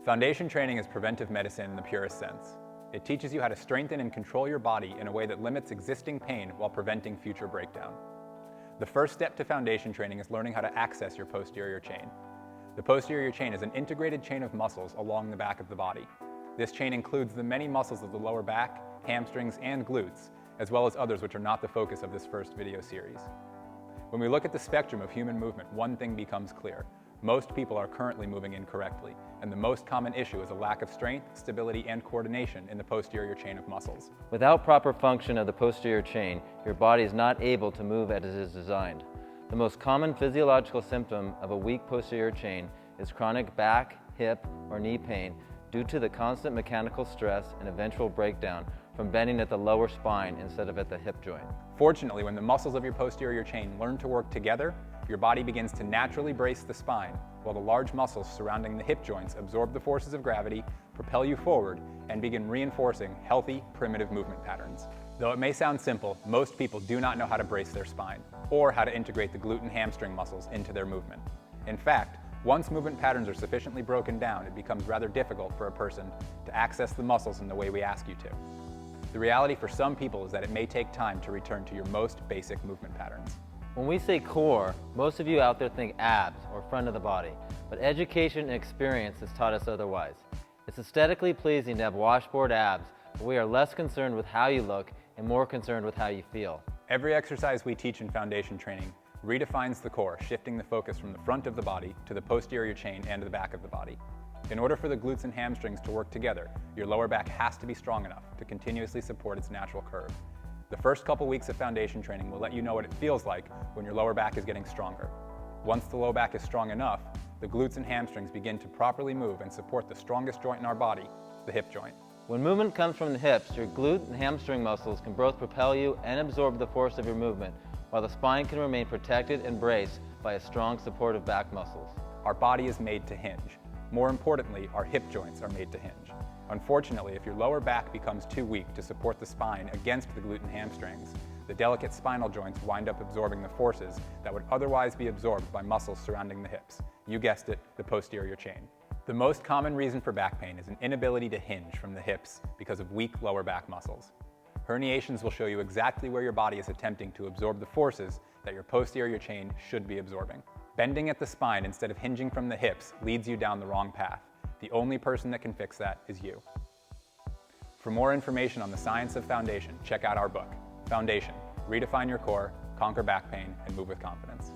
Foundation training is preventive medicine in the purest sense. It teaches you how to strengthen and control your body in a way that limits existing pain while preventing future breakdown. The first step to foundation training is learning how to access your posterior chain. The posterior chain is an integrated chain of muscles along the back of the body. This chain includes the many muscles of the lower back, hamstrings, and glutes, as well as others which are not the focus of this first video series. When we look at the spectrum of human movement, one thing becomes clear. Most people are currently moving incorrectly, and the most common issue is a lack of strength, stability, and coordination in the posterior chain of muscles. Without proper function of the posterior chain, your body is not able to move as it is designed. The most common physiological symptom of a weak posterior chain is chronic back, hip, or knee pain due to the constant mechanical stress and eventual breakdown from bending at the lower spine instead of at the hip joint. Fortunately, when the muscles of your posterior chain learn to work together, your body begins to naturally brace the spine, while the large muscles surrounding the hip joints absorb the forces of gravity, propel you forward, and begin reinforcing healthy, primitive movement patterns. Though it may sound simple, most people do not know how to brace their spine, or how to integrate the glute and hamstring muscles into their movement. In fact, once movement patterns are sufficiently broken down, it becomes rather difficult for a person to access the muscles in the way we ask you to. The reality for some people is that it may take time to return to your most basic movement patterns. When we say core, most of you out there think abs or front of the body, but education and experience has taught us otherwise. It's aesthetically pleasing to have washboard abs, but we are less concerned with how you look and more concerned with how you feel. Every exercise we teach in foundation training redefines the core, shifting the focus from the front of the body to the posterior chain and the back of the body. In order for the glutes and hamstrings to work together, your lower back has to be strong enough to continuously support its natural curve. The first couple weeks of foundation training will let you know what it feels like when your lower back is getting stronger. Once the low back is strong enough, the glutes and hamstrings begin to properly move and support the strongest joint in our body, the hip joint. When movement comes from the hips, your glute and hamstring muscles can both propel you and absorb the force of your movement, while the spine can remain protected and braced by a strong supportive back muscles. Our body is made to hinge. More importantly, our hip joints are made to hinge. Unfortunately, if your lower back becomes too weak to support the spine against the glute and hamstrings, the delicate spinal joints wind up absorbing the forces that would otherwise be absorbed by muscles surrounding the hips. You guessed it, the posterior chain. The most common reason for back pain is an inability to hinge from the hips because of weak lower back muscles. Herniations will show you exactly where your body is attempting to absorb the forces that your posterior chain should be absorbing. Bending at the spine instead of hinging from the hips leads you down the wrong path. The only person that can fix that is you. For more information on the science of foundation, check out our book, Foundation: Redefine Your Core, Conquer Back Pain, and Move with Confidence.